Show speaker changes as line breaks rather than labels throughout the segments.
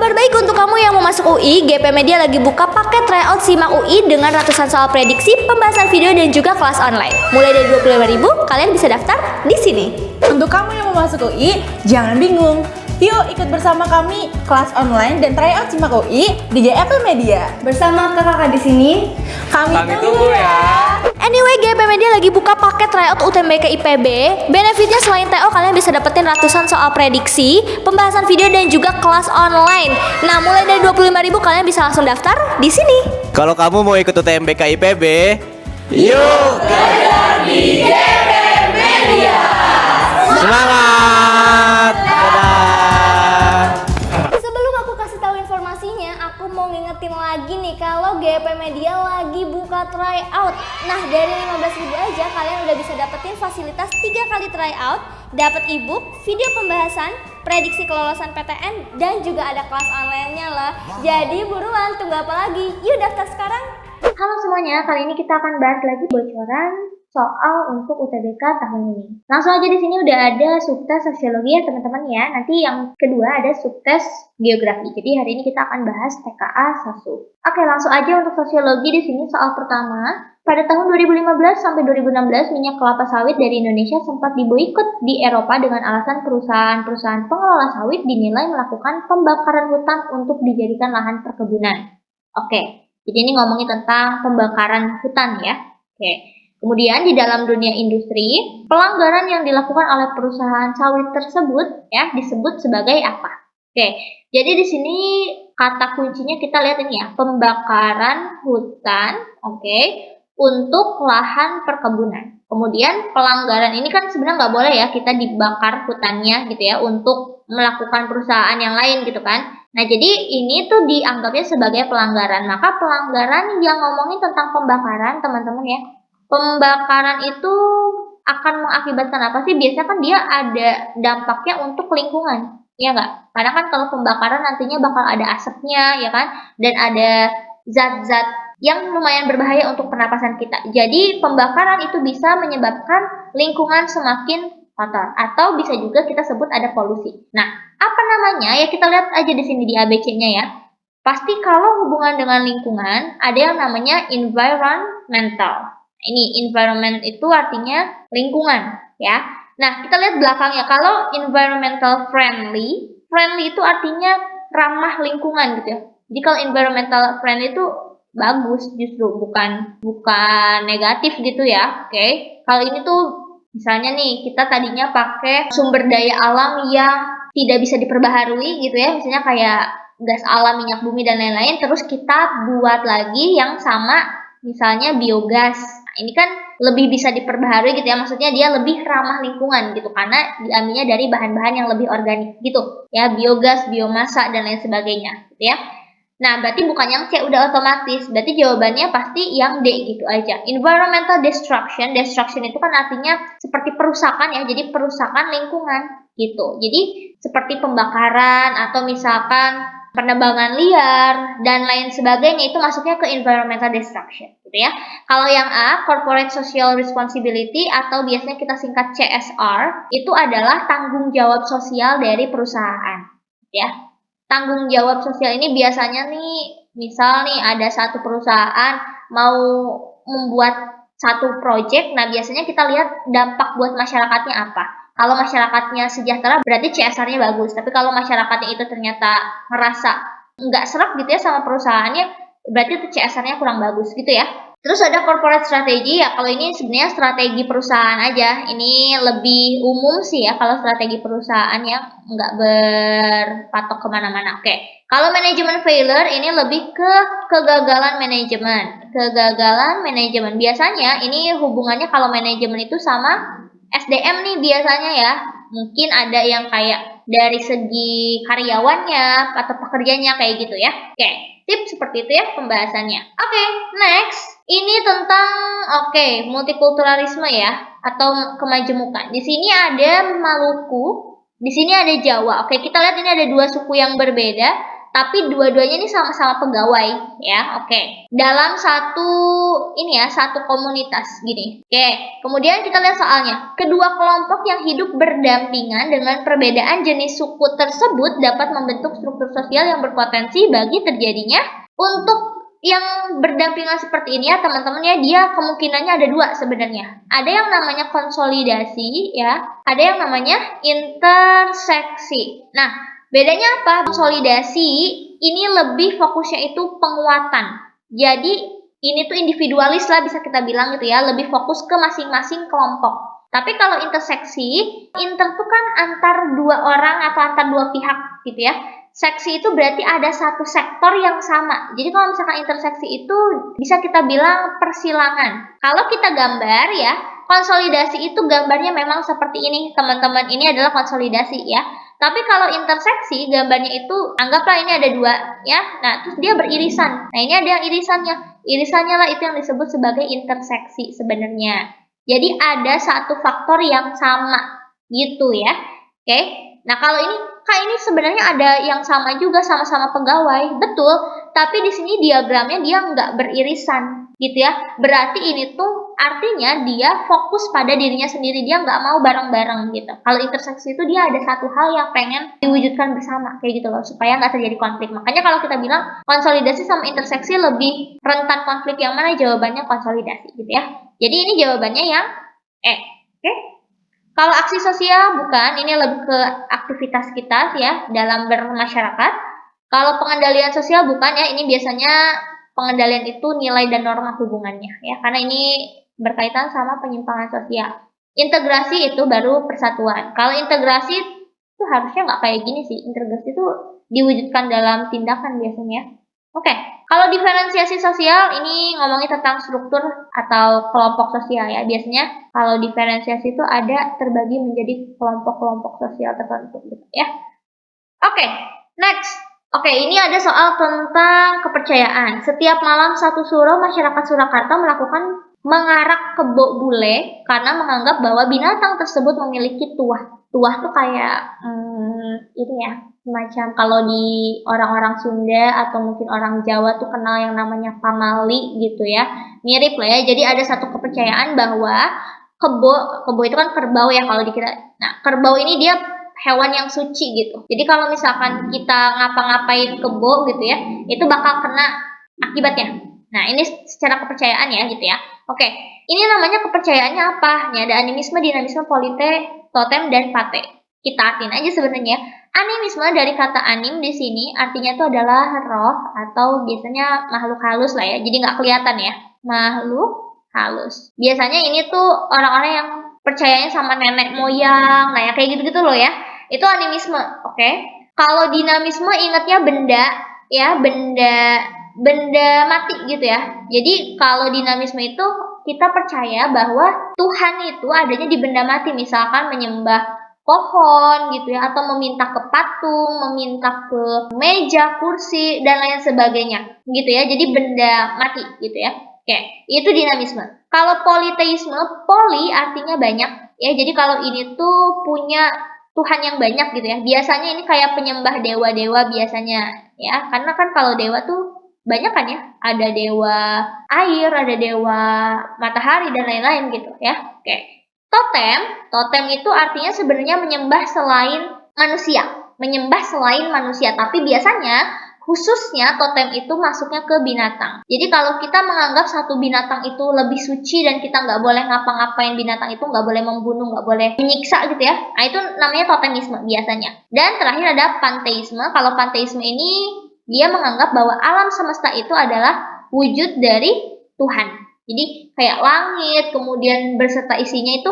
Kabar baik untuk kamu yang mau masuk UI, GP Media lagi buka paket tryout Simak UI dengan ratusan soal prediksi, pembahasan video dan juga kelas online. Mulai dari 25.000, kalian bisa daftar di sini.
Untuk kamu yang mau masuk UI, jangan bingung. Yuk ikut bersama kami kelas online dan tryout Simak UI di GP Media.
Bersama kakak di sini,
Kami tunggu ya.
Anyway, GP Media lagi buka paket tryout UTBK IPB. Benefitnya selain TO, kalian bisa dapetin ratusan soal prediksi, pembahasan video dan juga kelas online. Nah, mulai dari 25.000 kalian bisa langsung daftar di sini.
Kalau kamu mau ikut UTBK IPB, yuk belajar di GP Media. Semangat! Dadah!
Sebelum aku kasih tahu informasinya, aku mau ngingetin lagi nih kalau GP Media lagi buka tryout. Nah, dari 15.000 aja kalian udah bisa dapetin fasilitas 3 kali tryout, dapat ebook, video pembahasan, prediksi kelolosan PTN dan juga ada kelas online-nya loh. Jadi buruan, tunggu apa lagi? Yuk daftar sekarang. Halo semuanya, kali ini kita akan bahas lagi bocoran soal untuk UTBK tahun ini. Langsung aja di sini udah ada subtes sosiologi ya teman-teman ya. Nanti yang kedua ada subtes geografi. Jadi hari ini kita akan bahas TKA 1. Oke, langsung aja untuk sosiologi di sini soal pertama. Pada tahun 2015 sampai 2016 minyak kelapa sawit dari Indonesia sempat diboikot di Eropa dengan alasan perusahaan-perusahaan pengelola sawit dinilai melakukan pembakaran hutan untuk dijadikan lahan perkebunan. Oke, jadi ini ngomongin tentang pembakaran hutan ya. Oke. Kemudian di dalam dunia industri, pelanggaran yang dilakukan oleh perusahaan sawit tersebut ya disebut sebagai apa? Oke, jadi di sini kata kuncinya kita lihat ini ya, pembakaran hutan, oke, untuk lahan perkebunan. Kemudian pelanggaran ini kan sebenarnya nggak boleh ya kita dibakar hutannya gitu ya untuk melakukan perusahaan yang lain gitu kan. Nah jadi ini tuh dianggapnya sebagai pelanggaran. Maka pelanggaran yang ngomongin tentang pembakaran teman-teman ya. Pembakaran itu akan mengakibatkan apa sih? Biasanya kan dia ada dampaknya untuk lingkungan, ya nggak? Karena kan kalau pembakaran nantinya bakal ada asapnya, ya kan? Dan ada zat-zat yang lumayan berbahaya untuk pernapasan kita. Jadi pembakaran itu bisa menyebabkan lingkungan semakin kotor atau bisa juga kita sebut ada polusi. Nah, apa namanya? Ya kita lihat aja di sini di ABC-nya ya. Pasti kalau hubungan dengan lingkungan ada yang namanya environmental. Ini environment itu artinya lingkungan ya. Nah, kita lihat belakangnya. Kalau environmental friendly itu artinya ramah lingkungan gitu ya. Jadi kalau environmental friendly itu bagus justru bukan negatif gitu ya. Oke. Kalau ini tuh misalnya nih kita tadinya pakai sumber daya alam yang tidak bisa diperbaharui gitu ya. Misalnya kayak gas alam, minyak bumi dan lain-lain, terus kita buat lagi yang sama misalnya biogas. Nah, ini kan lebih bisa diperbaharui gitu ya, maksudnya dia lebih ramah lingkungan gitu karena diambilnya dari bahan-bahan yang lebih organik gitu ya, biogas, biomasa dan lain sebagainya gitu ya. Nah, berarti bukan yang C udah otomatis, berarti jawabannya pasti yang D gitu aja. Environmental destruction itu kan artinya seperti perusakan ya, jadi perusakan lingkungan gitu. Jadi seperti pembakaran atau misalkan penebangan liar dan lain sebagainya itu masuknya ke environmental destruction gitu ya. Kalau yang A, corporate social responsibility atau biasanya kita singkat CSR, itu adalah tanggung jawab sosial dari perusahaan ya. Tanggung jawab sosial ini biasanya nih, misal nih ada satu perusahaan mau membuat satu project, nah biasanya kita lihat dampak buat masyarakatnya apa. Kalau masyarakatnya sejahtera berarti CSR-nya bagus. Tapi kalau masyarakatnya itu ternyata ngerasa nggak serap gitu ya sama perusahaannya, berarti itu CSR-nya kurang bagus gitu ya. Terus ada corporate strategy ya, kalau ini sebenarnya strategi perusahaan aja. Ini lebih umum sih ya kalau strategi perusahaan yang nggak berpatok kemana-mana. Oke. Kalau manajemen failure ini lebih ke kegagalan manajemen. Kegagalan manajemen biasanya ini hubungannya kalau manajemen itu sama SDM nih biasanya ya. Mungkin ada yang kayak dari segi karyawannya atau pekerjanya kayak gitu ya. Oke, tips seperti itu ya pembahasannya. Oke, next. Ini tentang multikulturalisme ya atau kemajemukan. Di sini ada Maluku, di sini ada Jawa. Oke, kita lihat ini ada dua suku yang berbeda, tapi dua-duanya ini sama-sama pegawai ya. Oke. Dalam satu komunitas gini. Oke, kemudian kita lihat soalnya. Kedua kelompok yang hidup berdampingan dengan perbedaan jenis suku tersebut dapat membentuk struktur sosial yang berpotensi bagi terjadinya. Untuk yang berdampingan seperti ini ya teman-teman ya, dia kemungkinannya ada dua sebenarnya. Ada yang namanya konsolidasi ya, ada yang namanya interseksi. Nah, bedanya apa? Konsolidasi ini lebih fokusnya itu penguatan. Jadi ini tuh individualis lah bisa kita bilang gitu ya, lebih fokus ke masing-masing kelompok. Tapi kalau interseksi, inter itu kan antar dua orang atau antar dua pihak gitu ya. Seksi itu berarti ada satu sektor yang sama. Jadi kalau misalkan interseksi itu bisa kita bilang persilangan. Kalau kita gambar ya, konsolidasi itu gambarnya memang seperti ini teman-teman. Ini adalah konsolidasi ya. Tapi kalau interseksi gambarnya itu anggaplah ini ada dua ya. Nah terus dia beririsan. Nah ini ada yang irisannya. Irisannya lah itu yang disebut sebagai interseksi sebenarnya. Jadi ada satu faktor yang sama gitu ya. Oke. Nah kalau ini Kak ini sebenarnya ada yang sama juga, sama-sama pegawai, betul. Tapi di sini diagramnya dia nggak beririsan, gitu ya. Berarti ini tuh artinya dia fokus pada dirinya sendiri, dia nggak mau bareng-bareng gitu. Kalau interseksi itu dia ada satu hal yang pengen diwujudkan bersama, kayak gitu loh, supaya nggak terjadi konflik. Makanya kalau kita bilang konsolidasi sama interseksi lebih rentan konflik yang mana, jawabannya konsolidasi, gitu ya. Jadi ini jawabannya yang oke? Kalau aksi sosial bukan, ini lebih ke aktivitas kita ya dalam bermasyarakat. Kalau pengendalian sosial bukan ya, ini biasanya pengendalian itu nilai dan norma hubungannya ya, karena ini berkaitan sama penyimpangan sosial. Integrasi itu baru persatuan. Kalau integrasi itu harusnya nggak kayak gini sih, integrasi itu diwujudkan dalam tindakan biasanya. Oke, kalau diferensiasi sosial ini ngomongin tentang struktur atau kelompok sosial ya. Biasanya kalau diferensiasi itu ada terbagi menjadi kelompok-kelompok sosial tertentu gitu ya. Oke, next. Oke, ini ada soal tentang kepercayaan. Setiap malam satu suro masyarakat Surakarta melakukan mengarak kebo bule karena menganggap bahwa binatang tersebut memiliki tuah. Tuah tuh kayak ini ya, semacam kalau di orang-orang Sunda atau mungkin orang Jawa tuh kenal yang namanya pamali gitu ya. Mirip lah ya. Jadi ada satu kepercayaan bahwa kebo itu kan kerbau ya kalau dikira. Nah, kerbau ini dia hewan yang suci gitu. Jadi kalau misalkan kita ngapa-ngapain kebo gitu ya, itu bakal kena akibatnya. Nah, ini secara kepercayaan ya gitu ya. Oke, ini namanya kepercayaannya apa? Ini ada animisme, dinamisme, polite, totem, dan pate. Kita artiin aja sebenarnya. Animisme dari kata anim di sini artinya itu adalah roh atau biasanya makhluk halus lah ya. Jadi nggak kelihatan ya, makhluk halus. Biasanya ini tuh orang-orang yang percayanya sama nenek moyang, nah ya kayak gitu-gitu loh ya. Itu animisme, oke? Kalau dinamisme ingatnya benda ya, benda mati gitu ya. Jadi kalau dinamisme itu kita percaya bahwa Tuhan itu adanya di benda mati, misalkan menyembah pohon gitu ya, atau meminta ke patung, meminta ke meja, kursi, dan lain sebagainya gitu ya. Jadi benda mati gitu ya. Oke, itu dinamisme. Kalau politeisme, poli artinya banyak ya. Jadi kalau ini tuh punya Tuhan yang banyak gitu ya. Biasanya ini kayak penyembah dewa-dewa biasanya ya. Karena kan kalau dewa tuh banyak kan ya. Ada dewa air, ada dewa matahari dan lain-lain gitu ya. Oke. Totem itu artinya sebenarnya menyembah selain manusia, tapi biasanya khususnya totem itu masuknya ke binatang. Jadi kalau kita menganggap satu binatang itu lebih suci dan kita nggak boleh ngapa-ngapain binatang itu, nggak boleh membunuh, nggak boleh menyiksa gitu ya, nah itu namanya totemisme biasanya. Dan terakhir ada panteisme. Kalau panteisme ini dia menganggap bahwa alam semesta itu adalah wujud dari Tuhan. Jadi kayak langit, kemudian berserta isinya itu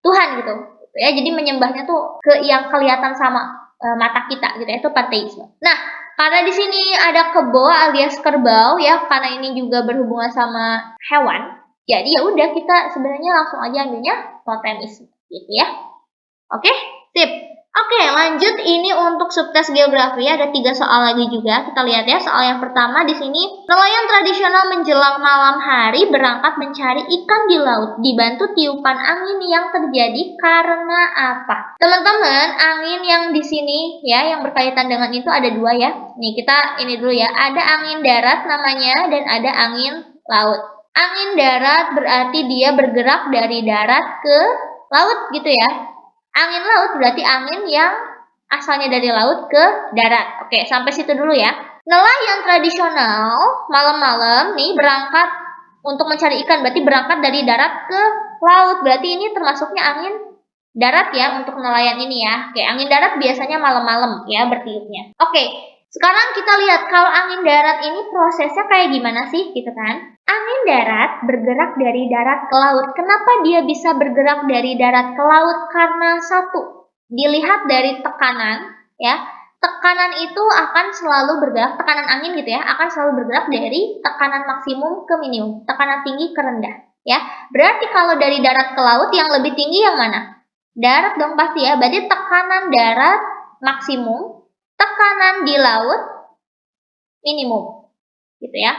Tuhan gitu ya. Jadi menyembahnya tuh ke yang kelihatan sama mata kita gitu ya, itu panteisme. Nah, karena di sini ada kebo alias kerbau ya, karena ini juga berhubungan sama hewan. Jadi ya udah kita sebenarnya langsung aja ambilnya totemisme gitu ya. Oke, sip. Oke, lanjut ini untuk subtes geografi ada 3 soal lagi juga. Kita lihat ya, soal yang pertama di sini. Nelayan tradisional menjelang malam hari berangkat mencari ikan di laut dibantu tiupan angin yang terjadi karena apa? Teman-teman, angin yang di sini ya yang berkaitan dengan itu ada 2 ya. Nih, kita ini dulu ya. Ada angin darat namanya dan ada angin laut. Angin darat berarti dia bergerak dari darat ke laut gitu ya. Angin laut berarti angin yang asalnya dari laut ke darat. Oke, sampai situ dulu ya. Nelayan tradisional malam-malam nih berangkat untuk mencari ikan, berarti berangkat dari darat ke laut. Berarti ini termasuknya angin darat ya untuk nelayan ini ya. Oke, angin darat biasanya malam-malam ya bertiupnya. Oke, sekarang kita lihat kalau angin darat ini prosesnya kayak gimana sih gitu kan. Angin darat bergerak dari darat ke laut. Kenapa dia bisa bergerak dari darat ke laut? Karena satu, dilihat dari tekanan ya. Tekanan itu akan selalu bergerak, tekanan angin gitu ya, akan selalu bergerak dari tekanan maksimum ke minimum, tekanan tinggi ke rendah ya. Berarti kalau dari darat ke laut yang lebih tinggi yang mana? Darat dong pasti ya. Berarti tekanan darat maksimum, tekanan di laut minimum gitu ya.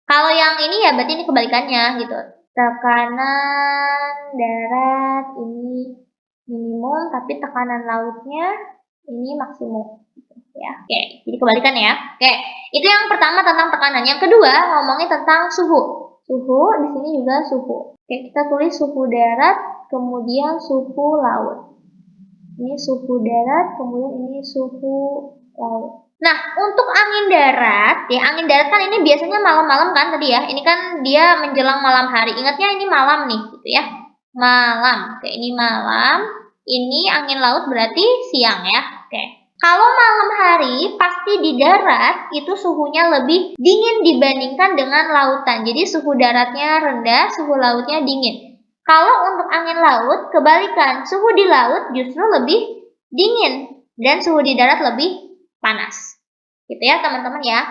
Kalau yang ini ya berarti ini kebalikannya gitu. Tekanan darat ini minimum tapi tekanan lautnya ini maksimum gitu ya. Oke, jadi kebalikan ya. Oke, itu yang pertama tentang tekanan. Yang kedua ngomongin tentang suhu. Suhu di sini juga suhu. Oke, kita tulis suhu darat kemudian suhu laut. Ini suhu darat kemudian ini suhu laut. Nah, untuk angin darat, ya angin darat kan ini biasanya malam-malam kan tadi ya. Ini kan dia menjelang malam hari. Ingatnya ini malam nih, gitu ya. Malam. Oke, ini malam. Ini angin laut berarti siang ya. Oke. Kalau malam hari, pasti di darat itu suhunya lebih dingin dibandingkan dengan lautan. Jadi suhu daratnya rendah, suhu lautnya dingin. Kalau untuk angin laut, kebalikan. Suhu di laut justru lebih dingin. Dan suhu di darat lebih panas. Gitu ya teman-teman ya.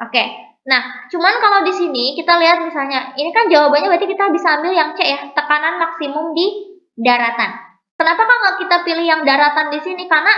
Oke. Nah, cuman kalau di sini kita lihat misalnya, ini kan jawabannya berarti kita bisa ambil yang C ya, tekanan maksimum di daratan. Kenapa kan nggak kita pilih yang daratan di sini? Karena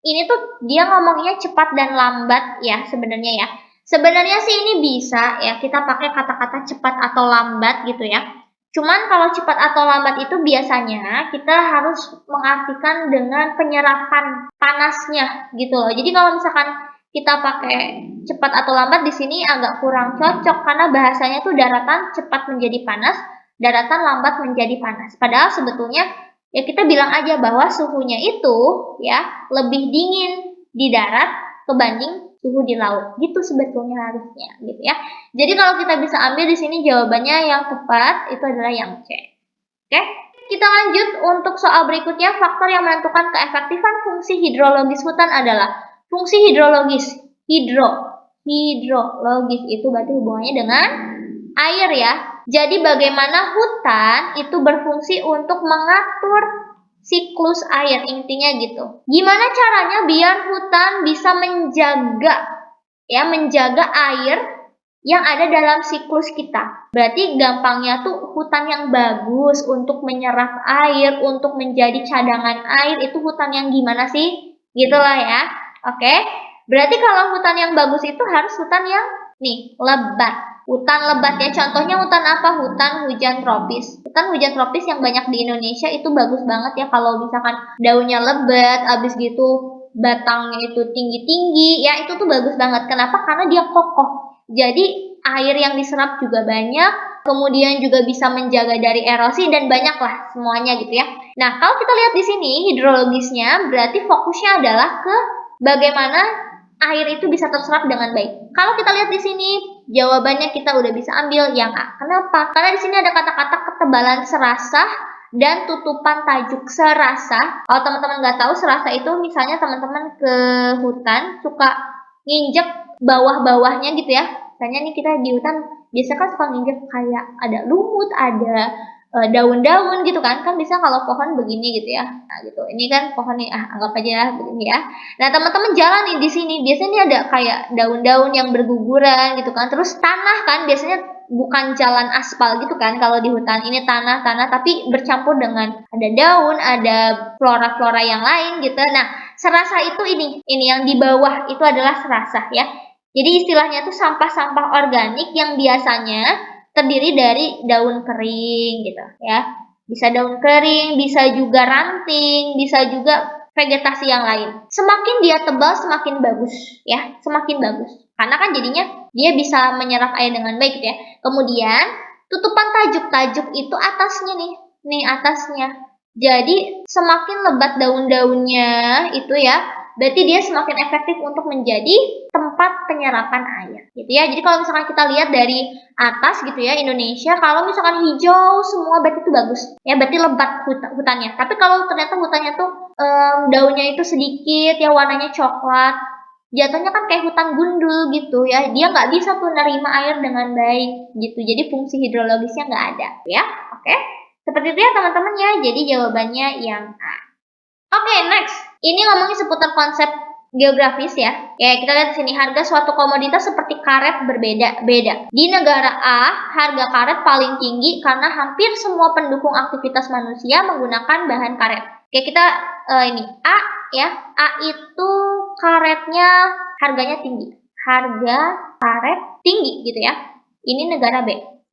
ini tuh dia ngomongnya cepat dan lambat ya sebenarnya ya. Sebenarnya sih ini bisa ya kita pakai kata-kata cepat atau lambat gitu ya. Cuman kalau cepat atau lambat itu biasanya kita harus mengartikan dengan penyerapan panasnya gitu loh. Jadi kalau misalkan kita pakai cepat atau lambat di sini agak kurang cocok karena bahasanya tuh daratan cepat menjadi panas, daratan lambat menjadi panas. Padahal sebetulnya ya kita bilang aja bahwa suhunya itu ya lebih dingin di darat kebanding suhu di laut. Gitu sebetulnya harusnya gitu ya. Jadi kalau kita bisa ambil di sini jawabannya yang tepat itu adalah yang C. Oke? Kita lanjut untuk soal berikutnya. Faktor yang menentukan keefektifan fungsi hidrologis hutan adalah fungsi hidrologis. Hidrologis itu berarti hubungannya dengan air ya. Jadi bagaimana hutan itu berfungsi untuk mengatur siklus air, intinya gitu. Gimana caranya biar hutan bisa menjaga air yang ada dalam siklus kita. Berarti gampangnya tuh hutan yang bagus untuk menyerap air, untuk menjadi cadangan air, itu hutan yang gimana sih? Gitulah ya. Oke. Berarti kalau hutan yang bagus itu harus hutan yang lebat. Hutan lebat ya, contohnya hutan apa? Hutan hujan tropis. Hutan hujan tropis yang banyak di Indonesia itu bagus banget ya kalau misalkan daunnya lebat, abis gitu batangnya itu tinggi-tinggi, ya itu tuh bagus banget. Kenapa? Karena dia kokoh. Jadi air yang diserap juga banyak, kemudian juga bisa menjaga dari erosi dan banyak lah semuanya gitu ya. Nah, kalau kita lihat di sini hidrologisnya berarti fokusnya adalah ke bagaimana air itu bisa terserap dengan baik. Kalau kita lihat di sini, jawabannya kita udah bisa ambil yang A. Kenapa? Karena di sini ada kata-kata ketebalan serasah dan tutupan tajuk serasah. Kalau teman-teman nggak tahu, serasah itu misalnya teman-teman ke hutan suka nginjek bawah-bawahnya gitu ya. Misalnya nih kita di hutan biasanya kan suka nginjek kayak ada lumut, ada daun-daun gitu kan bisa kalau pohon begini gitu ya. Nah gitu, ini kan pohon nih, anggap aja begini ya. Nah teman-teman jalan nih di sini, biasanya ini ada kayak daun-daun yang berguguran gitu kan, terus tanah kan biasanya bukan jalan aspal gitu kan kalau di hutan, ini tanah-tanah tapi bercampur dengan ada daun, ada flora-flora yang lain gitu. Nah serasa itu ini yang di bawah itu adalah serasa ya. Jadi istilahnya tuh sampah-sampah organik yang biasanya terdiri dari daun kering gitu ya. Bisa daun kering, bisa juga ranting, bisa juga vegetasi yang lain. Semakin dia tebal semakin bagus ya, semakin bagus. Karena kan jadinya dia bisa menyerap air dengan baik gitu ya. Kemudian tutupan tajuk-tajuk itu atasnya nih atasnya. Jadi semakin lebat daun-daunnya itu ya, berarti dia semakin efektif untuk menjadi tempat penyerapan air gitu ya. Jadi kalau misalkan kita lihat dari atas gitu ya Indonesia, kalau misalkan hijau semua berarti itu bagus ya, berarti lebat hutannya. Tapi kalau ternyata hutannya tuh daunnya itu sedikit ya, warnanya coklat, jatuhnya kan kayak hutan gundul gitu ya, dia nggak bisa tuh nerima air dengan baik gitu, jadi fungsi hidrologisnya nggak ada ya. Oke, seperti itu ya teman-teman ya, jadi jawabannya yang A. Oke, next. Ini ngomongin seputar konsep geografis ya. Ya, kita lihat di sini harga suatu komoditas seperti karet berbeda-beda. Di negara A, harga karet paling tinggi karena hampir semua pendukung aktivitas manusia menggunakan bahan karet. Oke, kita ini A ya. A itu karetnya harganya tinggi. Harga karet tinggi gitu ya. Ini negara B.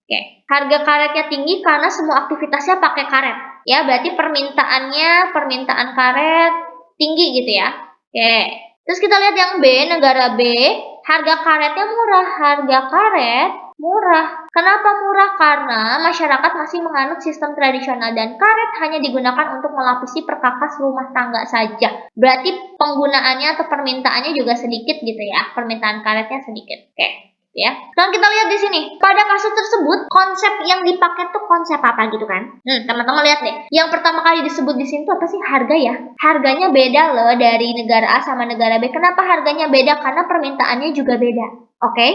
Oke, harga karetnya tinggi karena semua aktivitasnya pakai karet. Ya, berarti permintaan karet tinggi gitu ya. Oke. Terus kita lihat yang B, negara B, harga karetnya murah. Harga karet murah. Kenapa murah? Karena masyarakat masih menganut sistem tradisional dan karet hanya digunakan untuk melapisi perkakas rumah tangga saja. Berarti penggunaannya atau permintaannya juga sedikit gitu ya. Permintaan karetnya sedikit. Oke. Ya. Sekarang kita lihat di sini. Pada kasus tersebut, konsep yang dipakai tuh konsep apa gitu kan? Teman-teman lihat deh. Yang pertama kali disebut di sini tuh apa sih? Harga ya. Harganya beda loh dari negara A sama negara B. Kenapa harganya beda? Karena permintaannya juga beda. Oke?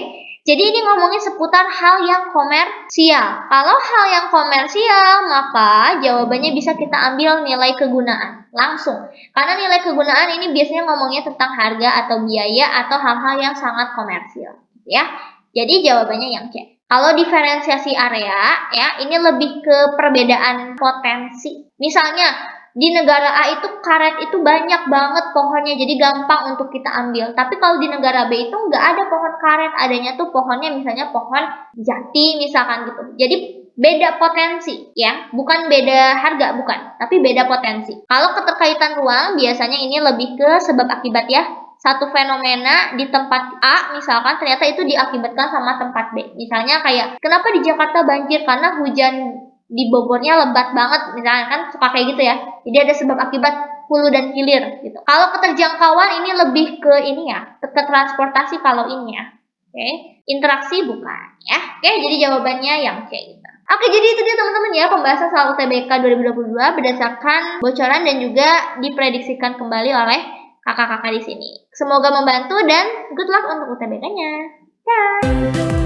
Jadi ini ngomongin seputar hal yang komersial. Kalau hal yang komersial, maka jawabannya bisa kita ambil nilai kegunaan langsung. Karena nilai kegunaan ini biasanya ngomongnya tentang harga atau biaya atau hal-hal yang sangat komersial. Ya, jadi jawabannya yang C. Kalau diferensiasi area, ya ini lebih ke perbedaan potensi. Misalnya di negara A itu karet itu banyak banget pohonnya, jadi gampang untuk kita ambil. Tapi kalau di negara B itu nggak ada pohon karet, adanya tuh pohonnya misalnya pohon jati misalkan gitu. Jadi beda potensi ya, bukan beda harga, bukan, tapi beda potensi. Kalau keterkaitan ruang biasanya ini lebih ke sebab akibat ya. Satu fenomena di tempat A misalkan ternyata itu diakibatkan sama tempat B. Misalnya kayak kenapa di Jakarta banjir karena hujan di Bogornya lebat banget, misalnya kan suka kayak gitu ya. Jadi ada sebab akibat hulu dan hilir gitu. Kalau keterjangkauan ini lebih ke ini ya, ke transportasi kalau ini ya. Oke, interaksi bukan ya. Oke, jadi jawabannya yang C gitu. Oke, jadi itu dia teman-teman ya pembahasan soal UTBK 2022 berdasarkan bocoran dan juga diprediksikan kembali oleh kakak-kakak di sini. Semoga membantu dan good luck untuk UTBK-nya. Bye.